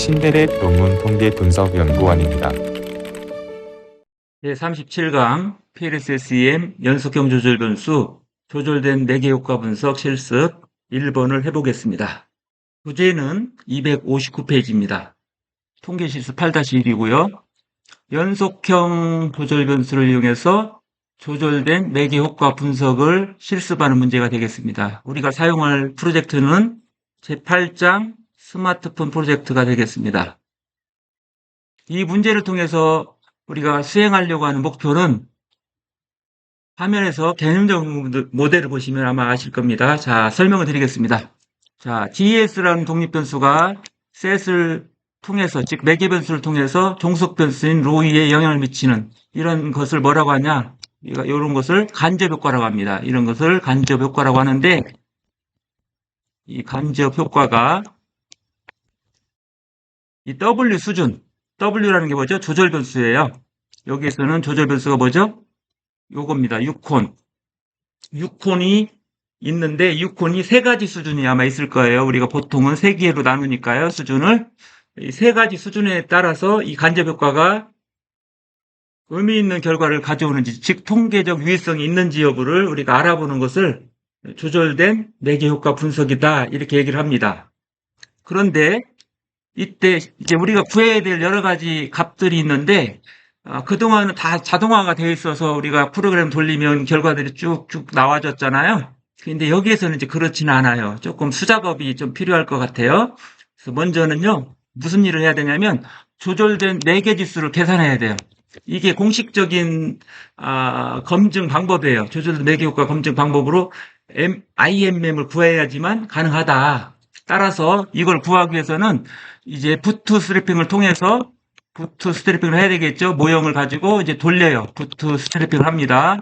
신데렛 논문 통계 분석 연구원입니다. 제37강 PLSSEM 연속형 조절 변수 조절된 매개 효과 분석 실습 1번을 해보겠습니다. 부제는 259페이지입니다. 통계 실습 8-1이고요. 연속형 조절 변수를 이용해서 조절된 매개 효과 분석을 실습하는 문제가 되겠습니다. 우리가 사용할 프로젝트는 제8장 스마트폰 프로젝트가 되겠습니다. 이 문제를 통해서 우리가 수행하려고 하는 목표는 화면에서 개념적 모델을 보시면 아마 아실 겁니다. 자, 설명을 드리겠습니다. 자, DES라는 독립변수가 set을 통해서, 즉 매개변수를 통해서 종속변수인 로이에 영향을 미치는 이런 것을 뭐라고 하냐? 이런 것을 간접효과라고 합니다. 이런 것을 간접효과라고 하는데, 이 간접효과가 이 W 수준, W라는 게 뭐죠? 조절변수예요. 여기에서는 조절변수가 뭐죠? 요겁니다. 6콘. 6콘이 있는데 6콘이 세 가지 수준이 아마 있을 거예요. 우리가 보통은 세 개로 나누니까요. 수준을. 이 세 가지 수준에 따라서 이 간접효과가 의미 있는 결과를 가져오는지, 즉 통계적 유의성이 있는지 여부를 우리가 알아보는 것을 조절된 매개효과 분석이다. 이렇게 얘기를 합니다. 그런데 이때 이제 우리가 구해야 될 여러 가지 값들이 있는데 그동안은 다 자동화가 되어 있어서 우리가 프로그램 돌리면 결과들이 쭉쭉 나와줬잖아요. 근데 여기에서는 이제 그렇지는 않아요. 조금 수작업이 좀 필요할 것 같아요. 그래서 먼저는요, 무슨 일을 해야 되냐면 조절된 매개 지수를 계산해야 돼요. 이게 공식적인 검증 방법이에요. 조절된 매개 효과 검증 방법으로 IMM을 구해야지만 가능하다. 따라서 이걸 구하기 위해서는 이제 부트스트래핑을 통해서 부트스트래핑을 해야 되겠죠. 모형을 가지고 이제 돌려요. 부트스트래핑을 합니다.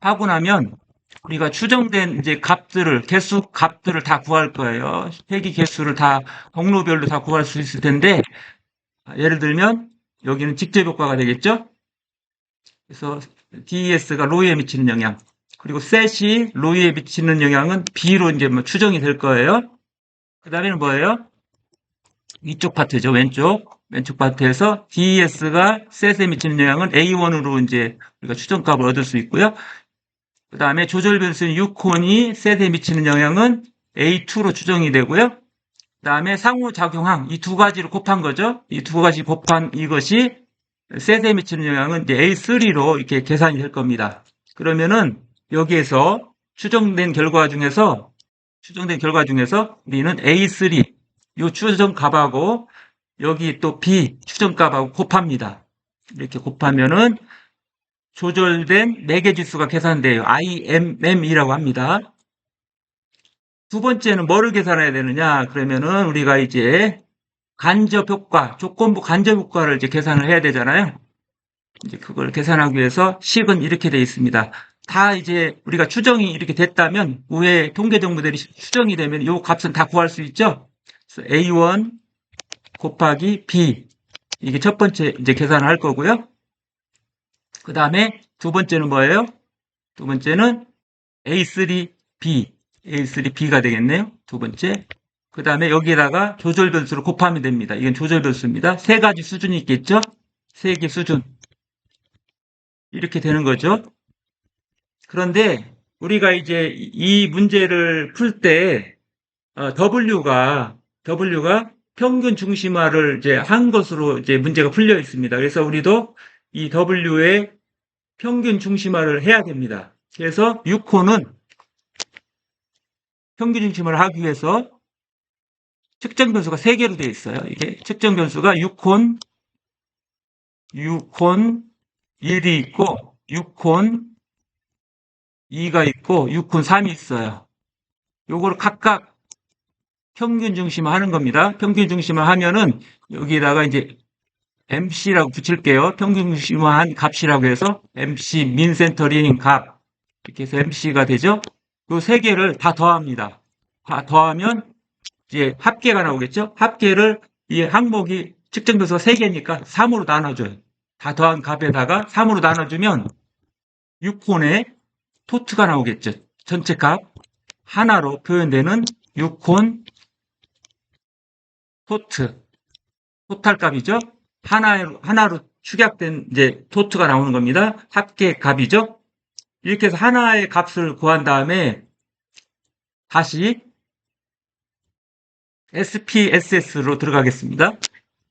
하고 나면 우리가 추정된 이제 값들을, 개수 값들을 다 구할 거예요. 회기 개수를 다 경로별로 다 구할 수 있을 텐데, 예를 들면 여기는 직접 효과가 되겠죠. 그래서 DES가 로이에 미치는 영향, 그리고 set이 로이에 미치는 영향은 B로 이제 뭐 추정이 될 거예요. 그 다음에는 뭐예요? 이쪽 파트죠. 왼쪽 파트에서 DES가 set에 미치는 영향은 A1으로 이제 우리가 추정값을 얻을 수 있고요. 그 다음에 조절 변수인 6콘이 set에 미치는 영향은 A2로 추정이 되고요. 그 다음에 상호작용항, 이 두 가지를 곱한 거죠. 이 두 가지 곱한 이것이 set에 미치는 영향은 이제 A3로 이렇게 계산이 될 겁니다. 그러면은 여기에서 추정된 결과 중에서 우리는 A3, 이 추정값하고 여기 또 B 추정값하고 곱합니다. 이렇게 곱하면은 조절된 매개지수가 계산돼요. IMM이라고 합니다. 두 번째는 뭐를 계산해야 되느냐? 그러면은 우리가 이제 간접효과, 조건부 간접효과를 이제 계산을 해야 되잖아요. 이제 그걸 계산하기 위해서 식은 이렇게 되어 있습니다. 다 이제 우리가 추정이 이렇게 됐다면, 위에 통계적 모델이 추정이 되면 이 값은 다 구할 수 있죠? 그래서 A1 곱하기 B. 이게 첫 번째 이제 계산을 할 거고요. 그 다음에 두 번째는 뭐예요? 두 번째는 A3B가 되겠네요. 두 번째. 그 다음에 여기에다가 조절 변수를 곱하면 됩니다. 이건 조절 변수입니다. 세 가지 수준이 있겠죠? 세 개 수준. 이렇게 되는 거죠. 그런데 우리가 이제 이 문제를 풀 때 W가 평균 중심화를 이제 한 것으로 이제 문제가 풀려 있습니다. 그래서 우리도 이 W의 평균 중심화를 해야 됩니다. 그래서 6호는 평균 중심화를 하기 위해서 측정 변수가 3개로 되어 있어요. 이게 측정 변수가 6콘 1이 있고 6콘 2가 있고 6콘 3이 있어요. 요걸 각각 평균 중심화 하는 겁니다. 평균 중심화 하면은 여기다가 이제 MC라고 붙일게요. 평균 중심화한 값이라고 해서 MC 민 센터링 값 이렇게 해서 MC가 되죠. 요 세 개를 다 더합니다. 다 더하면 이제 합계가 나오겠죠. 합계를 이 항목이 측정 변수가 3개니까 3으로 나눠줘요. 다 더한 값에다가 3으로 나눠주면 6콘의 토트가 나오겠죠. 전체 값 하나로 표현되는 6콘 토트. 토탈 값이죠. 하나로 축약된 이제 토트가 나오는 겁니다. 합계 값이죠. 이렇게 해서 하나의 값을 구한 다음에 다시 SPSS로 들어가겠습니다.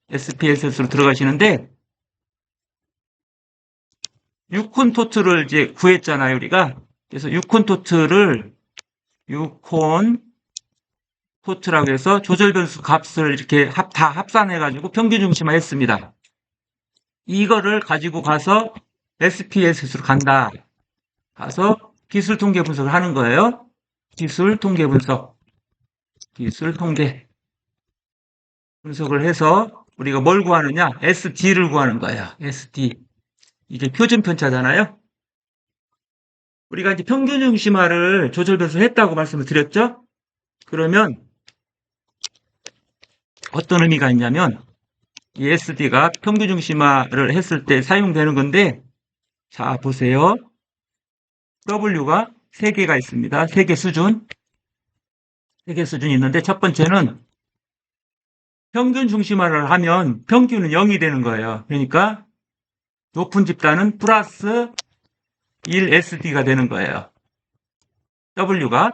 SPSS로 들어가시는데 6콘 토트를 이제 구했잖아요, 우리가. 그래서 6콘 토트를 6콘 토트라고 해서 조절 변수 값을 이렇게 다 합산해가지고 평균 중심화 했습니다. 이거를 가지고 가서 SPSS로 간다. 가서 기술 통계 분석을 하는 거예요. 기술 통계 분석. 기술 통계 분석을 해서 우리가 뭘 구하느냐? SD를 구하는 거예요. SD. 이게 표준 편차잖아요. 우리가 이제 평균 중심화를 조절 변수를 했다고 말씀을 드렸죠? 그러면 어떤 의미가 있냐면 이 SD가 평균 중심화를 했을 때 사용되는 건데, 자 보세요. W가 3개가 있습니다. 3개 수준. 3개 수준이 있는데 첫 번째는 평균 중심화를 하면 평균은 0이 되는 거예요. 그러니까 높은 집단은 플러스 1SD가 되는 거예요. W가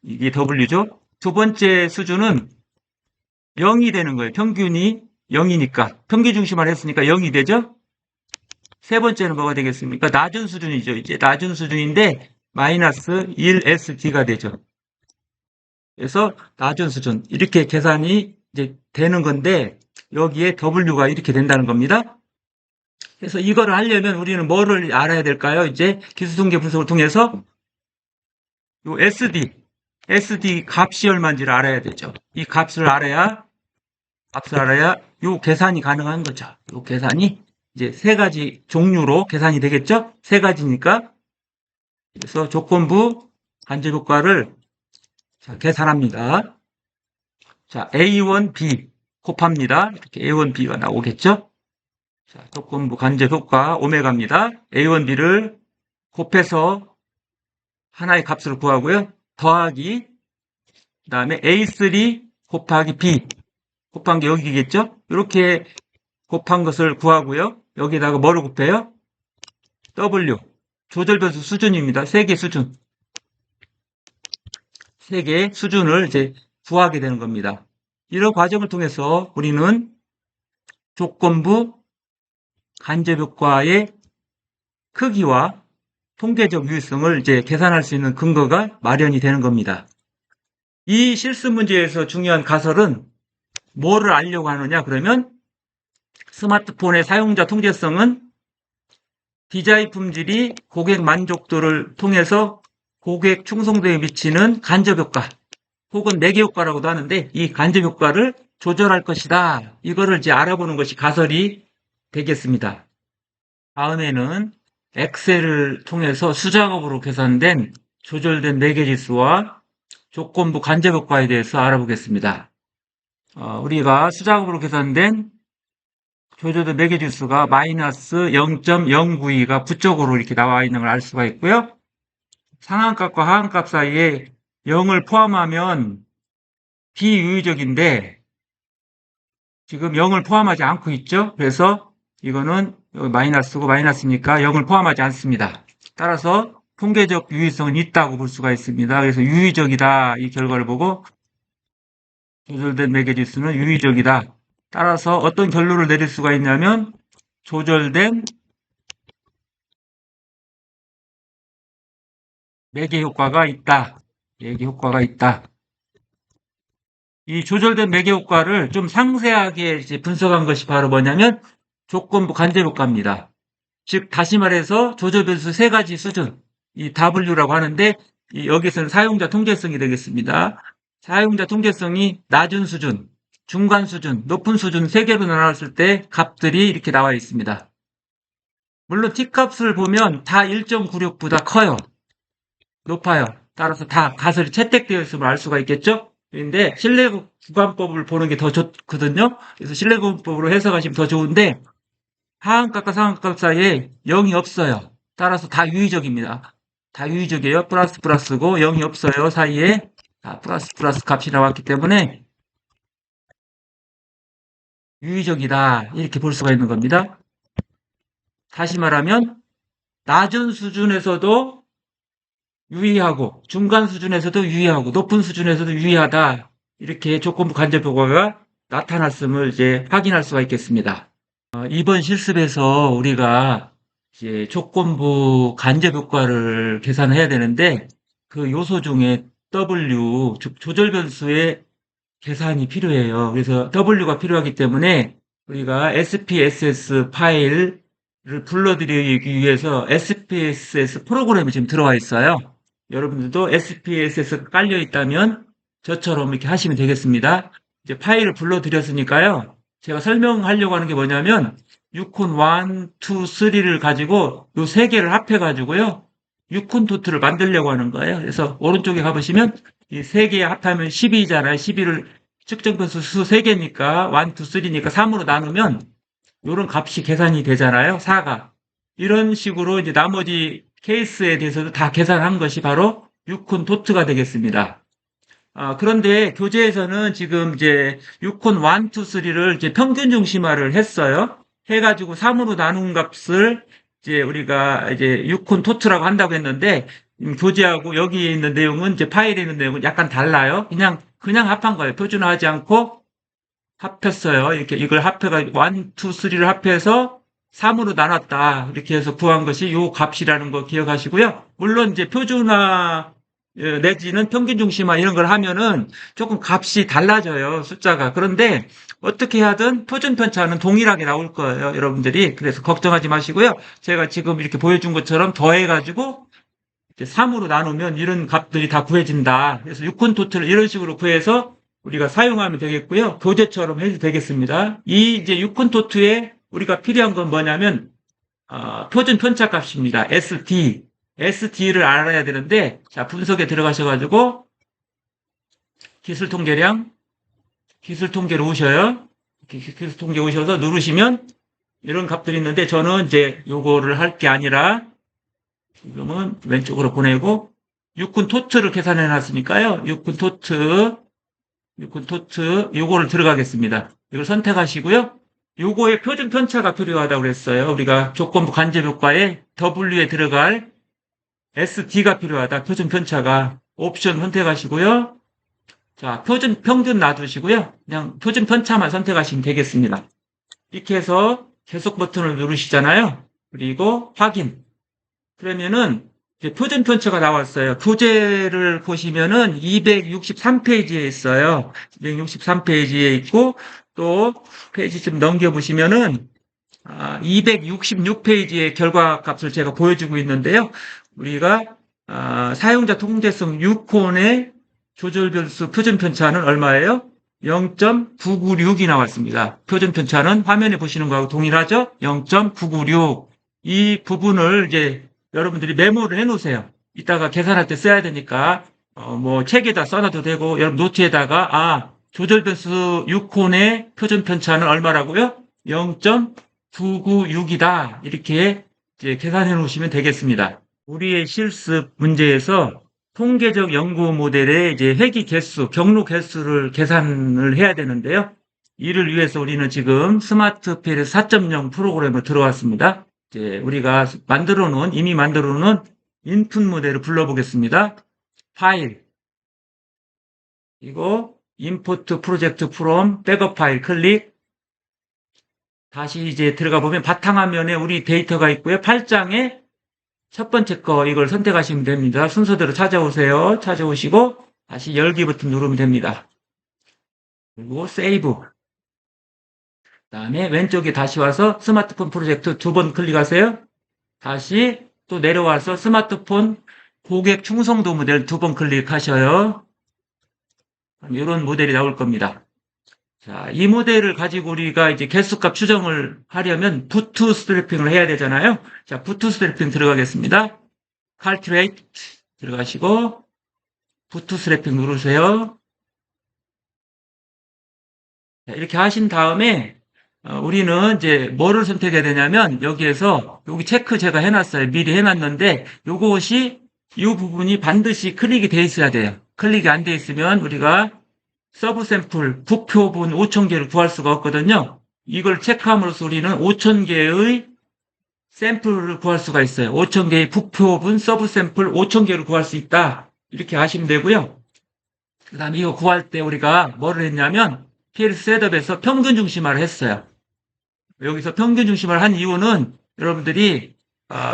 이게 W죠. 두 번째 수준은 0이 되는 거예요. 평균이 0이니까. 평균 중심화를 했으니까 0이 되죠. 세 번째는 뭐가 되겠습니까? 낮은 수준이죠. 이제 낮은 수준인데 마이너스 1SD가 되죠. 그래서 낮은 수준 이렇게 계산이 이제 되는 건데 여기에 W가 이렇게 된다는 겁니다. 그래서 이거를 하려면 우리는 뭐를 알아야 될까요? 이제 기술통계 분석을 통해서 요 SD 값이 얼마인지를 알아야 되죠. 이 값을 알아야 요 계산이 가능한 거죠. 요 계산이 이제 3가지 종류로 계산이 되겠죠? 3가지니까. 그래서 조건부 간접 효과를 계산합니다. 자, A1B 곱합니다. 이렇게 A1B가 나오겠죠? 자, 조건부 간접 효과 오메가입니다. A1B를 곱해서 하나의 값을 구하고요. 더하기 그다음에 A3 곱하기 B 곱한 게 여기겠죠? 이렇게 곱한 것을 구하고요. 여기다가 뭐를 곱해요? W 조절 변수 수준입니다. 3개 수준. 3개 수준을 이제 구하게 되는 겁니다. 이런 과정을 통해서 우리는 조건부 간접 효과의 크기와 통계적 유효성을 이제 계산할 수 있는 근거가 마련이 되는 겁니다. 이 실습 문제에서 중요한 가설은 뭐를 알려고 하느냐? 그러면 스마트폰의 사용자 통제성은 디자인 품질이 고객 만족도를 통해서 고객 충성도에 미치는 간접 효과 혹은 매개 효과라고도 하는데 이 간접 효과를 조절할 것이다. 이거를 이제 알아보는 것이 가설이 되겠습니다. 다음에는 엑셀을 통해서 수작업으로 계산된 조절된 매개지수와 조건부 간접 효과에 대해서 알아보겠습니다. 우리가 수작업으로 계산된 조절된 매개지수가 마이너스 0.092가 부적으로 이렇게 나와 있는 걸 알 수가 있고요. 상한값과 하한값 사이에 0을 포함하면 비유의적인데 지금 0을 포함하지 않고 있죠. 그래서 이거는 마이너스고 마이너스니까 0을 포함하지 않습니다. 따라서 통계적 유의성은 있다고 볼 수가 있습니다. 그래서 유의적이다 이 결과를 보고 조절된 매개지수는 유의적이다. 따라서 어떤 결론을 내릴 수가 있냐면 조절된 매개 효과가 있다. 매개 효과가 있다. 이 조절된 매개 효과를 좀 상세하게 이제 분석한 것이 바로 뭐냐면 조건부 간접 효과입니다. 즉 다시 말해서 조절 변수 3가지 수준, 이 W라고 하는데 여기서는 사용자 통제성이 되겠습니다. 사용자 통제성이 낮은 수준, 중간 수준, 높은 수준 3개로 나눴을 때 값들이 이렇게 나와 있습니다. 물론 T값을 보면 다 1.96보다 커요. 높아요. 따라서 다 가설이 채택되어 있음을 알 수가 있겠죠? 그런데 신뢰 구간법을 보는 게 더 좋거든요. 그래서 신뢰 구간법으로 해석하시면 더 좋은데 하한값과 상한값 사이에 0이 없어요. 따라서 다 유의적입니다. 다 유의적이에요. 플러스 플러스고 0이 없어요. 사이에 다 플러스 플러스 값이 나왔기 때문에 유의적이다. 이렇게 볼 수가 있는 겁니다. 다시 말하면 낮은 수준에서도 유의하고 중간 수준에서도 유의하고 높은 수준에서도 유의하다. 이렇게 조건부 간접 효과가 나타났음을 이제 확인할 수가 있겠습니다. 이번 실습에서 우리가 이제 조건부 간접 효과를 계산해야 되는데 그 요소 중에 W 조절 변수의 계산이 필요해요. 그래서 W가 필요하기 때문에 우리가 SPSS 파일을 불러들이기 위해서 SPSS 프로그램이 지금 들어와 있어요. 여러분들도 SPSS 깔려 있다면 저처럼 이렇게 하시면 되겠습니다. 이제 파일을 불러드렸으니까요. 제가 설명하려고 하는 게 뭐냐면 유콘 1, 2, 3를 가지고 요 세 개를 합해가지고요. 유콘 토트를 만들려고 하는 거예요. 그래서 오른쪽에 가보시면 이 세 개 합하면 12잖아요. 12를 측정 변수 수 3개니까 1, 2, 3니까 3으로 나누면 이런 값이 계산이 되잖아요. 4가. 이런 식으로 이제 나머지 케이스에 대해서도 다 계산한 것이 바로 유콘 토트가 되겠습니다. 그런데 교재에서는 지금 이제 유콘 1, 2, 3를 이제 평균 중심화를 했어요. 해가지고 3으로 나눈 값을 이제 우리가 이제 유콘 토트라고 한다고 했는데 교재하고 여기에 있는 내용은 이제 파일에 있는 내용은 약간 달라요. 그냥 합한 거예요. 표준화하지 않고 합했어요. 이렇게 이걸 합해가지고 1, 2, 3를 합해서 3으로 나눴다. 이렇게 해서 구한 것이 요 값이라는 거 기억하시고요. 물론 이제 표준화 내지는 평균 중심화 이런 걸 하면은 조금 값이 달라져요. 숫자가. 그런데 어떻게 하든 표준 편차는 동일하게 나올 거예요. 여러분들이. 그래서 걱정하지 마시고요. 제가 지금 이렇게 보여준 것처럼 더해가지고 이제 3으로 나누면 이런 값들이 다 구해진다. 그래서 유콘 토트를 이런 식으로 구해서 우리가 사용하면 되겠고요. 교재처럼 해도 되겠습니다. 이 이제 유콘 토트에 우리가 필요한 건 뭐냐면 표준 편차 값입니다. SD. SD를 알아야 되는데 자 분석에 들어가셔가지고 기술 통계량 기술 통계로 오셔요. 기술 통계 오셔서 누르시면 이런 값들이 있는데 저는 이제 요거를 할 게 아니라 지금은 왼쪽으로 보내고 유콘 토트를 계산해 놨으니까요. 유콘 토트 요거를 들어가겠습니다. 이걸 선택하시고요. 요거의 표준 편차가 필요하다고 그랬어요. 우리가 조건부 간접 효과에 W에 들어갈 SD가 필요하다. 표준 편차가 옵션 선택하시고요. 자, 표준 평균 놔두시고요. 그냥 표준 편차만 선택하시면 되겠습니다. 이렇게 해서 계속 버튼을 누르시잖아요. 그리고 확인. 그러면은 이제 표준 편차가 나왔어요. 교재를 보시면은 263페이지에 있어요. 263페이지에 있고 또 페이지 좀 넘겨보시면은 266페이지의 결과 값을 제가 보여주고 있는데요. 우리가 사용자 통제성 유콘의 조절 변수 표준 편차는 얼마예요? 0.996이 나왔습니다. 표준 편차는 화면에 보시는 거하고 동일하죠? 0.996. 이 부분을 이제 여러분들이 메모를 해 놓으세요. 이따가 계산할 때 써야 되니까 뭐 책에다 써놔도 되고 여러분 노트에다가 조절 변수 유콘의 표준 편차는 얼마라고요? 0.996이다. 이렇게 이제 계산해 놓으시면 되겠습니다. 우리의 실습 문제에서 통계적 연구 모델의 이제 회귀 개수, 경로 개수를 계산을 해야 되는데요. 이를 위해서 우리는 지금 스마트필 4.0 프로그램을 들어왔습니다. 이제 우리가 이미 만들어 놓은 인풋 모델을 불러보겠습니다. 파일, 이거 import project from 백업 파일 클릭. 다시 이제 들어가 보면 바탕화면에 우리 데이터가 있고요. 8장에 첫 번째 거 이걸 선택하시면 됩니다. 순서대로 찾아오세요. 찾아오시고 다시 열기 버튼 누르면 됩니다. 그리고 세이브. 그다음에 왼쪽에 다시 와서 스마트폰 프로젝트 2번 클릭하세요. 다시 또 내려와서 스마트폰 고객 충성도 모델 2번 클릭하셔요. 이런 모델이 나올 겁니다. 자, 이 모델을 가지고 우리가 이제 개수값 추정을 하려면 부트스트래핑을 해야 되잖아요. 자, 부트스트래핑 들어가겠습니다. calculate 들어가시고 부트스트래핑 누르세요. 자, 이렇게 하신 다음에 우리는 이제 뭐를 선택해야 되냐면 여기에서 여기 체크 제가 해놨어요. 미리 해놨는데 요것이 이 부분이 반드시 클릭이 돼 있어야 돼요. 클릭이 안 돼 있으면 우리가 서브 샘플 부표분 5,000개를 구할 수가 없거든요. 이걸 체크함으로써 우리는 5,000개의 샘플을 구할 수가 있어요. 5,000개의 부표분 서브 샘플 5,000개를 구할 수 있다. 이렇게 아시면 되고요. 그 다음에 이거 구할 때 우리가 뭐를 했냐면 PLC 셋업에서 평균 중심화를 했어요. 여기서 평균 중심화를 한 이유는 여러분들이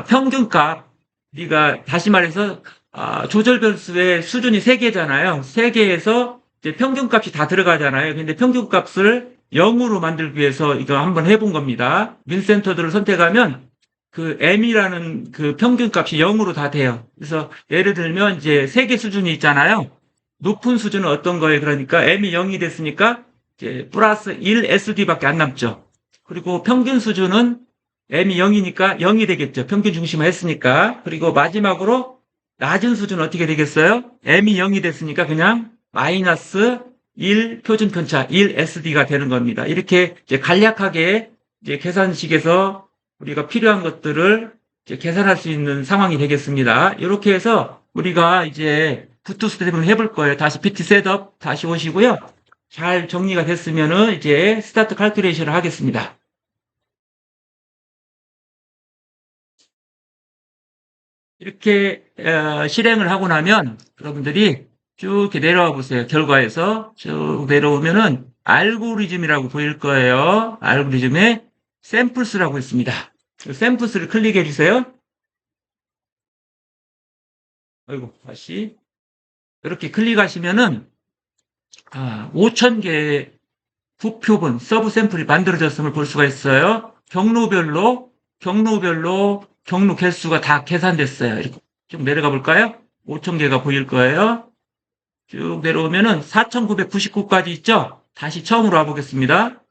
평균값, 우리가 다시 말해서 조절 변수의 수준이 3개잖아요. 3개에서 이제 평균값이 다 들어가잖아요. 근데 평균값을 0으로 만들기 위해서 이거 한번 해본 겁니다. 민센터들을 선택하면 그 M이라는 그 평균값이 0으로 다 돼요. 그래서 예를 들면 이제 3개 수준이 있잖아요. 높은 수준은 어떤 거예요? 그러니까 M이 0이 됐으니까 이제 플러스 1 SD밖에 안 남죠. 그리고 평균 수준은 M이 0이니까 0이 되겠죠. 평균 중심화 했으니까. 그리고 마지막으로 낮은 수준은 어떻게 되겠어요? M이 0이 됐으니까 그냥 마이너스 1 표준 편차, 1 SD가 되는 겁니다. 이렇게 이제 간략하게 이제 계산식에서 우리가 필요한 것들을 이제 계산할 수 있는 상황이 되겠습니다. 이렇게 해서 우리가 이제 부트 스텝을 해볼 거예요. 다시 PT 셋업 다시 오시고요. 잘 정리가 됐으면은 이제 스타트 칼큘레이션을 하겠습니다. 이렇게 실행을 하고 나면 여러분들이 쭉 이렇게 내려와 보세요. 결과에서 쭉 내려오면은 알고리즘이라고 보일 거예요. 알고리즘에 샘플스라고 있습니다. 샘플스를 클릭해 주세요. 아이고, 다시. 이렇게 클릭하시면은 5,000개의 부표분, 서브 샘플이 만들어졌음을 볼 수가 있어요. 경로별로 경로 개수가 다 계산됐어요. 이렇게 쭉 내려가 볼까요? 5,000개가 보일 거예요. 쭉 내려오면은 4,999까지 있죠? 다시 처음으로 와보겠습니다.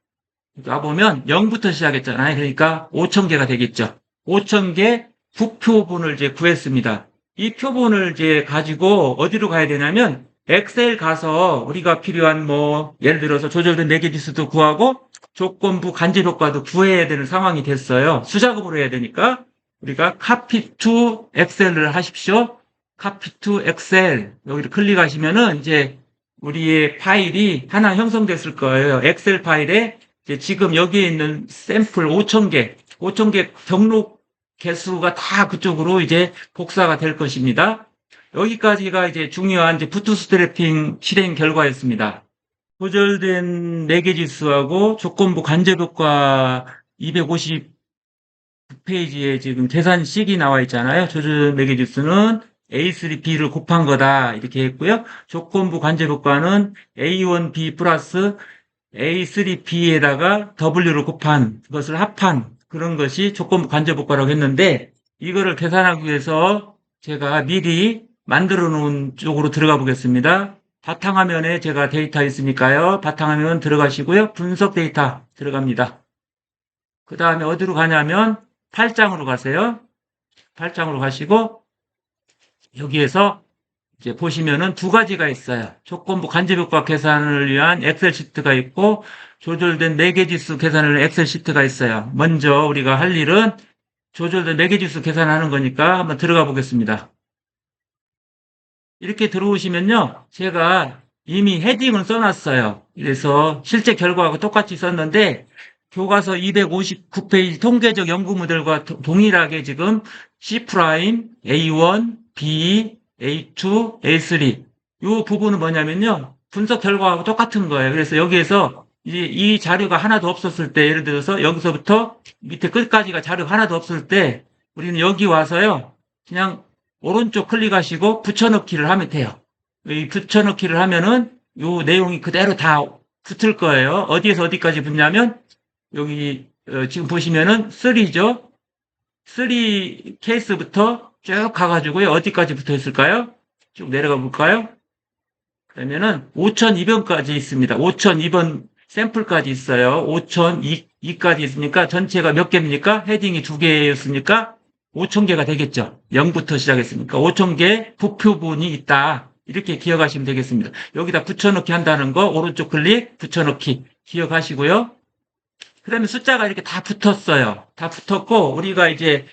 와보면 0부터 시작했잖아요. 그러니까 5,000개가 되겠죠. 5,000개 부표분을 이제 구했습니다. 이 표본을 이제 가지고 어디로 가야 되냐면 엑셀 가서 우리가 필요한 예를 들어서 조절된 매개지수도 구하고 조건부 간접 효과도 구해야 되는 상황이 됐어요. 수작업으로 해야 되니까 우리가 copy to 엑셀을 하십시오. copy to 엑셀 여기를 클릭하시면은 이제 우리의 파일이 하나 형성됐을 거예요. 엑셀 파일에 이제 지금 여기에 있는 샘플 5,000개 경로 개수가 다 그쪽으로 이제 복사가 될 것입니다. 여기까지가 이제 중요한 이제 부트스트래핑 실행 결과였습니다. 조절된 매개지수하고 조건부 간접효과 250페이지에 지금 계산식이 나와 있잖아요. 조절 매개지수는 A3B를 곱한 거다 이렇게 했고요. 조건부 간접효과는 A1B 플러스 A3B에다가 W를 곱한 그것을 합한 그런 것이 조건부 간접효과라고 했는데 이거를 계산하기 위해서 제가 미리 만들어 놓은 쪽으로 들어가 보겠습니다. 바탕화면에 제가 데이터 있으니까요. 바탕화면 들어가시고요. 분석 데이터 들어갑니다. 그 다음에 어디로 가냐면 8장으로 가세요. 8장으로 가시고 여기에서 이제 보시면은 두 가지가 있어요. 조건부 간접효과 계산을 위한 엑셀 시트가 있고 조절된 매개지수 계산을 위한 엑셀 시트가 있어요. 먼저 우리가 할 일은 조절된 매개지수 계산하는 거니까 한번 들어가 보겠습니다. 이렇게 들어오시면요. 제가 이미 헤딩을 써놨어요. 그래서 실제 결과하고 똑같이 썼는데 교과서 259페이지 통계적 연구 모델과 동일하게 지금 C', A1, B, A2, A3 이 부분은 뭐냐면요. 분석 결과하고 똑같은 거예요. 그래서 여기에서 이 자료가 하나도 없었을 때 예를 들어서 여기서부터 밑에 끝까지가 자료가 하나도 없을 때 우리는 여기 와서요. 그냥 오른쪽 클릭하시고 붙여넣기를 하면 돼요. 이 붙여넣기를 하면은 이 내용이 그대로 다 붙을 거예요. 어디에서 어디까지 붙냐면 여기 지금 보시면은 3죠. 3 케이스부터 쭉 가가지고요. 어디까지 붙어 있을까요? 쭉 내려가 볼까요? 그러면은 5,002번까지 있습니다. 5,002번 샘플까지 있어요. 5,002까지 있으니까 전체가 몇 개입니까? 헤딩이 2개였으니까 5,000개가 되겠죠. 0부터 시작했으니까 5,000개 부표분이 있다. 이렇게 기억하시면 되겠습니다. 여기다 붙여넣기 한다는 거 오른쪽 클릭 붙여넣기 기억하시고요. 그 다음에 숫자가 이렇게 다 붙었어요. 다 붙었고 우리가 이제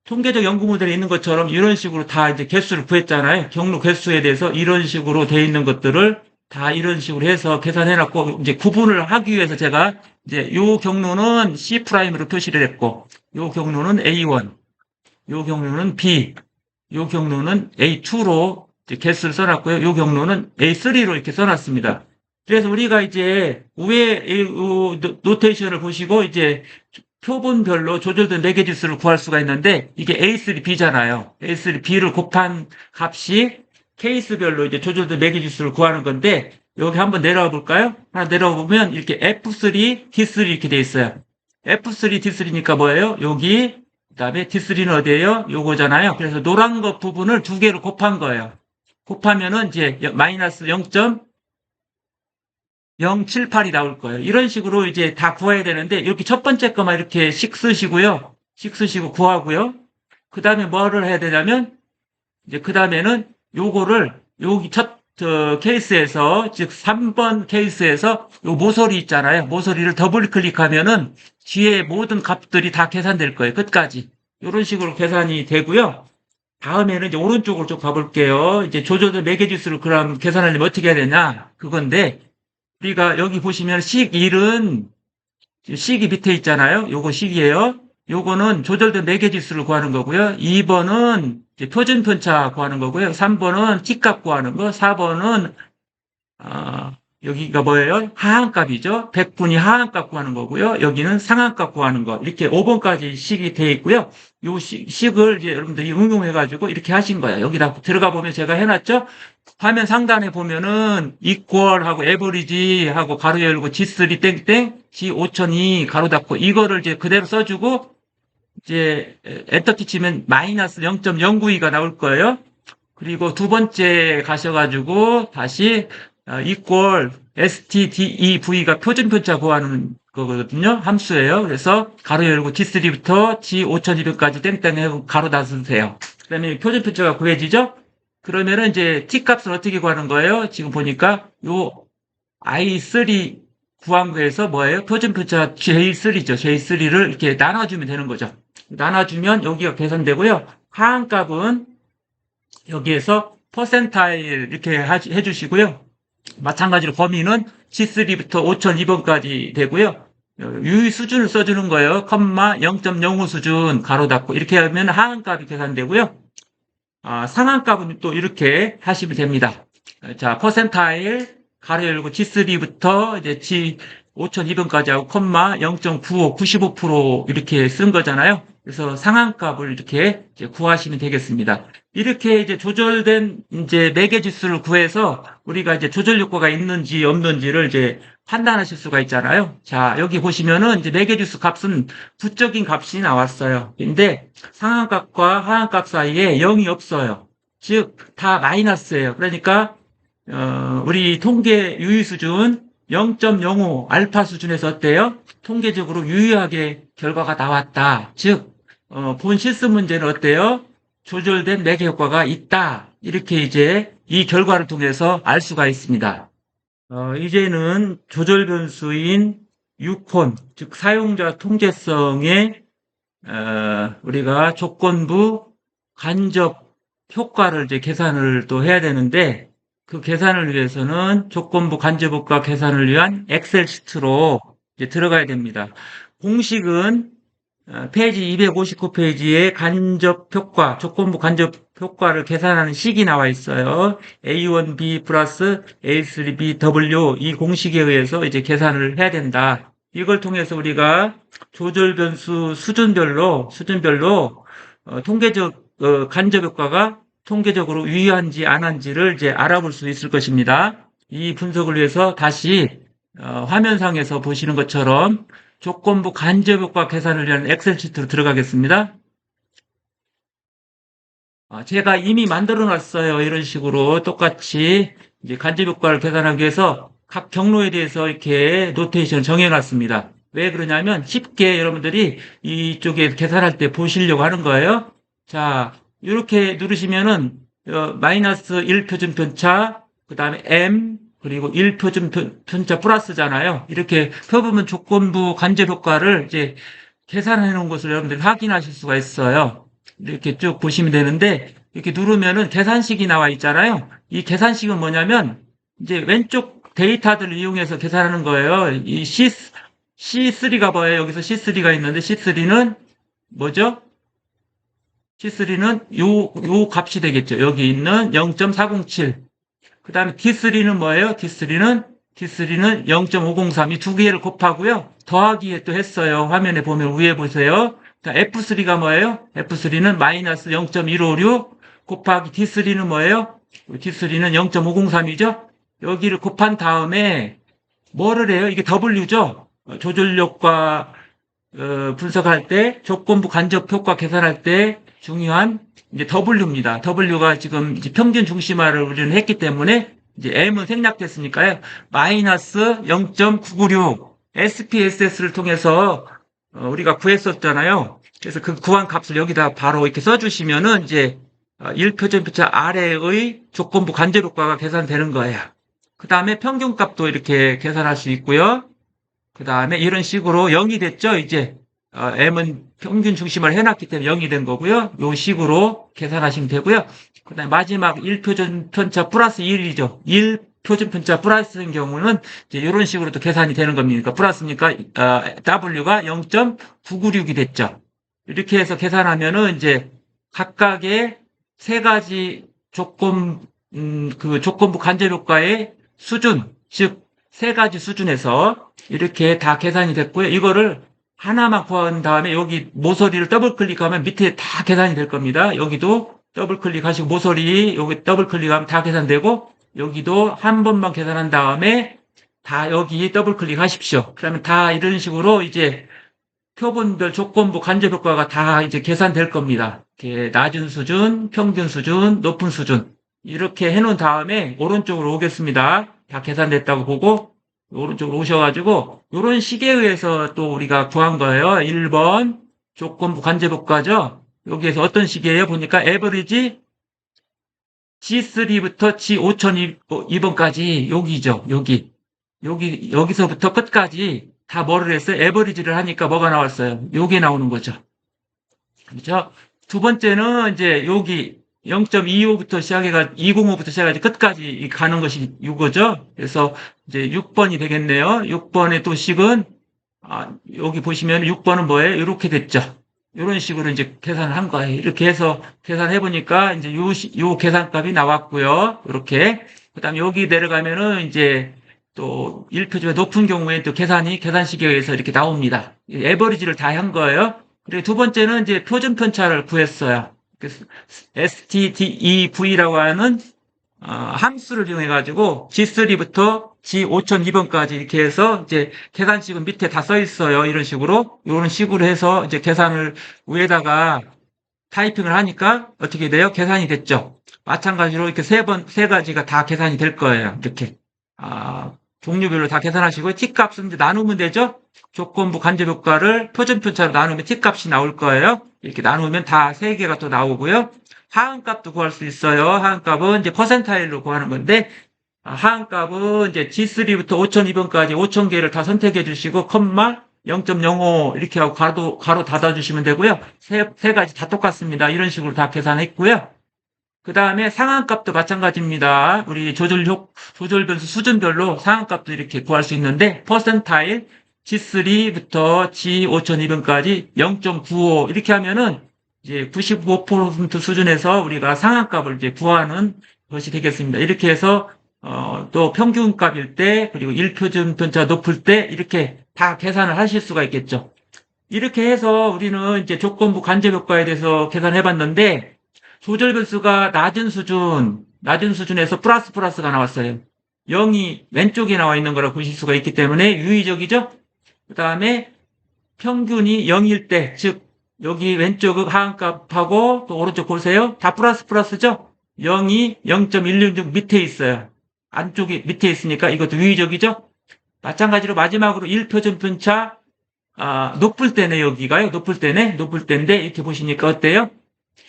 통계적 연구 모델에 있는 것처럼 이런 식으로 다 이제 개수를 구했잖아요. 경로 개수에 대해서 이런 식으로 돼 있는 것들을 다 이런 식으로 해서 계산해놨고, 이제 구분을 하기 위해서 제가 이제 요 경로는 C'으로 표시를 했고, 요 경로는 A1, 요 경로는 B, 요 경로는 A2로 개수를 써놨고요. 요 경로는 A3로 이렇게 써놨습니다. 그래서 우리가 이제 위에 이 노테이션을 보시고 이제 표본별로 조절된 매개 지수를 구할 수가 있는데 이게 A3B잖아요. A3B를 곱한 값이 케이스별로 이제 조절된 매개 지수를 구하는 건데 여기 한번 내려와 볼까요? 하나 내려와 보면 이렇게 F3, D3 이렇게 돼 있어요. F3, D3니까 뭐예요? 여기 그다음에 D3는 어디예요? 요거잖아요. 그래서 노란 거 부분을 두 개로 곱한 거예요. 곱하면은 이제 마이너스 0.078이 나올 거예요. 이런 식으로 이제 다 구해야 되는데 이렇게 첫 번째 거만 이렇게 씩 쓰시고요. 씩 쓰시고 구하고요. 그 다음에 뭐를 해야 되냐면 이제 그 다음에는 요거를 여기 첫 케이스에서 즉 3번 케이스에서 요 모서리 있잖아요. 모서리를 더블 클릭하면은 뒤에 모든 값들이 다 계산될 거예요. 끝까지. 이런 식으로 계산이 되고요. 다음에는 이제 오른쪽으로 좀 가볼게요. 이제 조절된 매개지수를 그럼 계산하려면 어떻게 해야 되냐? 그건데 우리가 여기 보시면 식 1은 식이 밑에 있잖아요. 요거 식이에요. 요거는 조절된 매개지수를 구하는 거고요. 2번은 표준 편차 구하는 거고요. 3번은 t값 구하는 거. 4번은 여기가 뭐예요? 하한값이죠. 100분위 하한값 구하는 거고요. 여기는 상한값 구하는 거. 이렇게 5번까지 식이 되어 있고요. 요 식을 이제 여러분들이 응용해가지고 이렇게 하신 거예요. 여기다 들어가 보면 제가 해놨죠? 화면 상단에 보면은 equal하고 average하고 가로 열고 G3 땡땡 G5002 가로 닫고 이거를 이제 그대로 써주고 이제 엔터키 치면 마이너스 0.092가 나올 거예요. 그리고 두 번째 가셔가지고 다시 equal stdev가 표준 편차 구하는 거거든요. 함수예요. 그래서 가로 열고 G3부터 G5200까지 땡땡 하고 가로 닫으세요. 그 다음에 표준 편차가 구해지죠? 그러면은 이제 t값을 어떻게 구하는 거예요? 지금 보니까 요 i3 구한 거에서 뭐예요? 표준 편차 J3죠. J3를 이렇게 나눠주면 되는 거죠. 나눠주면 여기가 계산되고요. 하한값은 여기에서 퍼센타일 이렇게 해주시고요. 마찬가지로 범위는 G3부터 5002번까지 되고요. 유의 수준을 써주는 거예요. 컴마 0.05 수준 가로 닫고 이렇게 하면 하한값이 계산되고요. 상한값은 또 이렇게 하시면 됩니다. 자, 퍼센타일 가로 열고 G3부터 이제 G 5200까지 하고 컴마 0.95, 95% 이렇게 쓴 거잖아요. 그래서 상한값을 이렇게 이제 구하시면 되겠습니다. 이렇게 이제 조절된 이제 매개 지수를 구해서 우리가 이제 조절 효과가 있는지 없는지를 이제 판단하실 수가 있잖아요. 자, 여기 보시면은 이제 매개 지수 값은 부적인 값이 나왔어요. 근데 상한값과 하한값 사이에 0이 없어요. 즉, 다 마이너스예요. 그러니까 우리 통계 유의 수준 0.05 알파 수준에서 어때요? 통계적으로 유의하게 결과가 나왔다. 즉, 본 실습 문제는 어때요? 조절된 매개 효과가 있다. 이렇게 이제 이 결과를 통해서 알 수가 있습니다. 이제는 조절 변수인 유콘, 즉 사용자 통제성의 우리가 조건부 간접 효과를 이제 계산을 또 해야 되는데 그 계산을 위해서는 조건부 간접 효과 계산을 위한 엑셀 시트로 이제 들어가야 됩니다. 공식은 페이지 259페이지에 간접 효과, 조건부 간접 효과를 계산하는 식이 나와 있어요. A1B 플러스 A3BW 이 공식에 의해서 이제 계산을 해야 된다. 이걸 통해서 우리가 조절 변수 수준별로 통계적 간접 효과가 통계적으로 유의한지 안 한지를 이제 알아볼 수 있을 것입니다. 이 분석을 위해서 다시 화면상에서 보시는 것처럼 조건부 간접 효과 계산을 위한 엑셀 시트로 들어가겠습니다. 제가 이미 만들어 놨어요. 이런 식으로 똑같이 이제 간접 효과를 계산하기 위해서 각 경로에 대해서 이렇게 노테이션 정해 놨습니다. 왜 그러냐면 쉽게 여러분들이 이쪽에 계산할 때 보시려고 하는 거예요. 자, 이렇게 누르시면은 마이너스 1표준 편차, 그 다음에 M, 그리고 1표준 편차 플러스잖아요. 이렇게 표보면 조건부 간접 효과를 이제 계산해 놓은 것을 여러분들이 확인하실 수가 있어요. 이렇게 쭉 보시면 되는데, 이렇게 누르면은 계산식이 나와 있잖아요. 이 계산식은 뭐냐면, 이제 왼쪽 데이터들을 이용해서 계산하는 거예요. 이 C3가 뭐예요? 여기서 C3가 있는데 C3는 뭐죠? C3는 요 값이 되겠죠. 여기 있는 0.407. 그 다음에 D3는 뭐예요? D3는 0.503. 이 두 개를 곱하고요. 더하기에 또 했어요. 화면에 보면 위에 보세요. F3가 뭐예요? F3는 마이너스 0.156 곱하기 D3는 뭐예요? D3는 0.503이죠? 여기를 곱한 다음에 뭐를 해요? 이게 W죠? 조절력과 분석할 때, 조건부 간접 효과 계산할 때 중요한 이제 W입니다. W가 지금 이제 평균 중심화를 우리는 했기 때문에 이제 M은 생략됐으니까요. 마이너스 0.996 SPSS를 통해서 우리가 구했었잖아요. 그래서 그 구한 값을 여기다 바로 이렇게 써주시면은 이제 1표준표차 아래의 조건부 간접 효과가 계산되는 거예요. 그 다음에 평균값도 이렇게 계산할 수 있고요. 그 다음에 이런 식으로 0이 됐죠. 이제 M은 평균 중심을 해놨기 때문에 0이 된 거고요. 이 식으로 계산하시면 되고요. 그 다음에 마지막 1표준 편차 플러스 1이죠. 1표준 편차 플러스인 경우는 이제 이런 식으로 또 계산이 되는 겁니다. 플러스니까 W가 0.996이 됐죠. 이렇게 해서 계산하면은 이제 각각의 세 가지 그 조건부 간접 효과의 수준, 즉 세 가지 수준에서 이렇게 다 계산이 됐고요. 이거를 하나만 구한 다음에 여기 모서리를 더블 클릭하면 밑에 다 계산이 될 겁니다. 여기도 더블 클릭하시고 모서리 여기 더블 클릭하면 다 계산되고 여기도 한 번만 계산한 다음에 다 여기 더블 클릭하십시오. 그러면 다 이런 식으로 이제 표본별 조건부 간접 효과가 다 이제 계산될 겁니다. 이렇게 낮은 수준, 평균 수준, 높은 수준 이렇게 해놓은 다음에 오른쪽으로 오겠습니다. 다 계산됐다고 보고 오른쪽으로 오셔가지고 이런 식에 의해서 또 우리가 구한 거예요. 1번 조건부 간접 효과죠. 여기에서 어떤 식이에요? 보니까 에버리지 G3부터 G5002번까지 여기죠. 여기서부터 끝까지 다 뭐를 했어요? 에버리지를 하니까 뭐가 나왔어요? 요게 나오는 거죠. 그렇죠? 두 번째는 이제 여기 0.25부터 시작해가 205부터 시작해가지고 끝까지 가는 것이 이거죠. 그래서 이제 6번이 되겠네요. 6번의 또 식은 여기 보시면 6번은 뭐예요? 이렇게 됐죠. 이런 식으로 이제 계산을 한 거예요. 이렇게 해서 계산해 보니까 이제 요 계산값이 나왔고요. 이렇게 그다음에 여기 내려가면은 이제 또 1표준이 높은 경우에 또 계산식에 의해서 이렇게 나옵니다. 에버리지를 다 한 거예요. 그리고 두 번째는 이제 표준 편차를 구했어요. 그래서 STDEV라고 하는 함수를 이용해 가지고 G3부터 G5002번까지 이렇게 해서 이제 계산식은 밑에 다 써 있어요. 이런 식으로 해서 이제 계산을 위에다가 타이핑을 하니까 어떻게 돼요? 계산이 됐죠. 마찬가지로 이렇게 세 가지가 다 계산이 될 거예요. 이렇게 종류별로 다 계산하시고 T값은 이제 나누면 되죠. 조건부 간접 효과를 표준 편차로 나누면 T값이 나올 거예요. 이렇게 나누면 다 세 개가 또 나오고요. 하한값도 구할 수 있어요. 하한값은 이제 퍼센타일로 구하는 건데 하한값은 이제 G3부터 5002번까지 5000개를 다 선택해 주시고 컴마 0.05 이렇게 하고 가로 닫아 주시면 되고요. 세 가지 다 똑같습니다. 이런 식으로 다 계산했고요. 그 다음에 상한값도 마찬가지입니다. 우리 조절변수 수준별로 상한값도 이렇게 구할 수 있는데 퍼센타일 G3부터 G5002번까지 0.95 이렇게 하면은 이제 95% 수준에서 우리가 상한값을 이제 구하는 것이 되겠습니다. 이렇게 해서 또 평균값일 때 그리고 1표준 편차 높을 때 이렇게 다 계산을 하실 수가 있겠죠. 이렇게 해서 우리는 이제 조건부 간접 효과에 대해서 계산해 봤는데 조절 변수가 낮은 수준에서 플러스가 나왔어요. 0이 왼쪽에 나와 있는 거라 보실 수가 있기 때문에 유의적이죠? 그 다음에 평균이 0일 때, 즉, 여기 왼쪽 하한값하고 또 오른쪽 보세요. 다 플러스죠? 0이 0.166 밑에 있어요. 안쪽이 밑에 있으니까 이것도 유의적이죠? 마찬가지로 마지막으로 1표준 편차, 높을 때네, 여기가요. 높을 때인데, 이렇게 보시니까 어때요?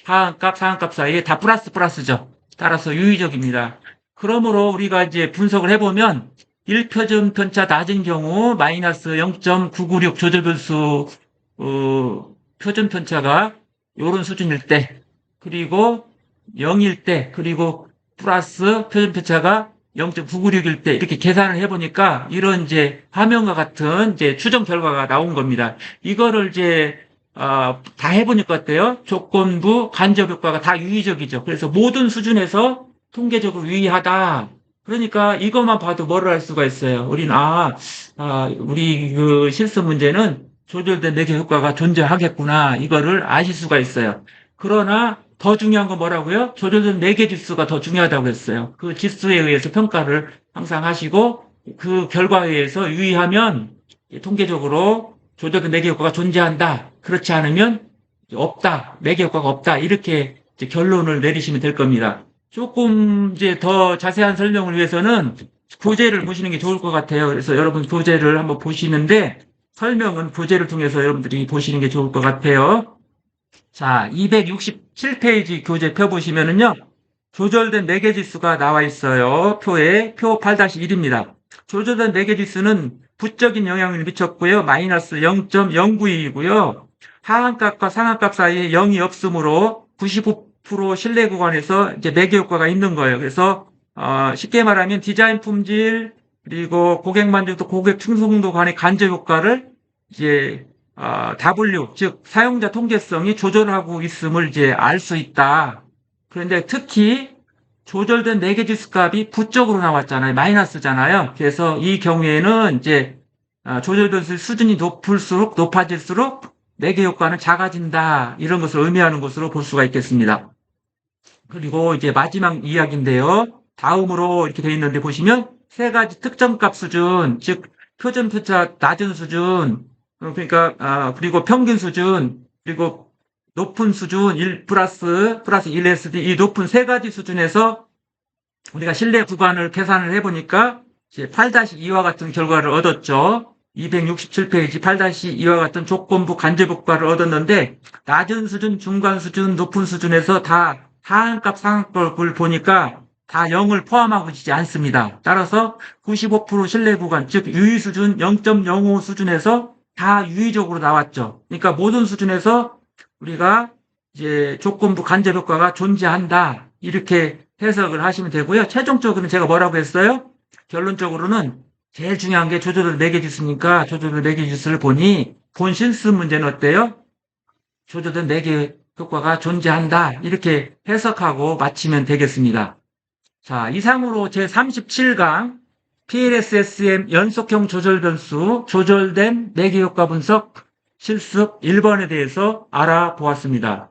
하한값, 상한값 사이에 다 플러스죠. 따라서 유의적입니다. 그러므로 우리가 이제 분석을 해보면 1표준 편차 낮은 경우 마이너스 0.996 조절변수 표준 편차가 이런 수준일 때 그리고 0일 때 그리고 플러스 표준 편차가 0.996일 때 이렇게 계산을 해보니까 이런 이제 화면과 같은 이제 추정 결과가 나온 겁니다. 이거를 이제 다 해보니까 어때요? 조건부 간접 효과가 다 유의적이죠. 그래서 모든 수준에서 통계적으로 유의하다. 그러니까 이것만 봐도 뭐를 알 수가 있어요. 우리는 우리 그 실습 문제는 조절된 매개 효과가 존재하겠구나. 이거를 아실 수가 있어요. 그러나 더 중요한 건 뭐라고요? 조절된 매개 지수가 더 중요하다고 했어요. 그 지수에 의해서 평가를 항상 하시고 그 결과에 의해서 유의하면 통계적으로 조절된 매개 효과가 존재한다. 그렇지 않으면 없다. 매개 효과가 없다. 이렇게 이제 결론을 내리시면 될 겁니다. 조금 이제 더 자세한 설명을 위해서는 교재를 보시는 게 좋을 것 같아요. 그래서 여러분 교재를 한번 보시는데 설명은 교재를 통해서 여러분들이 보시는 게 좋을 것 같아요. 자, 267페이지 교재 펴 보시면은요. 조절된 매개 지수가 나와 있어요. 표에 표 8-1입니다. 조절된 매개 지수는 부적인 영향을 미쳤고요. 마이너스 0.092이고요. 하한값과 상한값 사이에 0이 없으므로 95% 신뢰 구간에서 이제 매개 효과가 있는 거예요. 그래서 쉽게 말하면 디자인 품질 그리고 고객 만족도, 고객 충성도 간의 간접 효과를 이제 W 즉 사용자 통제성이 조절하고 있음을 이제 알 수 있다. 그런데 특히 조절된 매개 지수 값이 부적으로 나왔잖아요. 마이너스잖아요. 그래서 이 경우에는 이제 조절된 수준이 높아질수록 매개 효과는 작아진다. 이런 것을 의미하는 것으로 볼 수가 있겠습니다. 그리고 이제 마지막 이야기인데요. 다음으로 이렇게 되어 있는데 보시면 세 가지 특정값 수준, 즉 표준 표차 낮은 수준, 그러니까 그리고 평균 수준, 그리고 높은 수준 1 플러스 1SD 이 높은 세 가지 수준에서 우리가 신뢰 구간을 계산을 해보니까 이제 8-2와 같은 결과를 얻었죠. 267페이지 8-2와 같은 조건부 간접 효과를 얻었는데 낮은 수준, 중간 수준, 높은 수준에서 다 하한값, 상한값을 보니까 다 0을 포함하고 있지 않습니다. 따라서 95% 신뢰 구간, 즉 유의 수준 0.05 수준에서 다 유의적으로 나왔죠. 그러니까 모든 수준에서 우리가 이제 조건부 간접 효과가 존재한다. 이렇게 해석을 하시면 되고요. 최종적으로는 제가 뭐라고 했어요? 결론적으로는 제일 중요한 게 조절된 매개 지수니까 조절된 매개 지수를 보니 본 실습 문제는 어때요? 조절된 매개 효과가 존재한다. 이렇게 해석하고 마치면 되겠습니다. 자, 이상으로 제37강 PLSSM 연속형 조절 변수 조절된 매개 효과 분석 실습 1번에 대해서 알아보았습니다.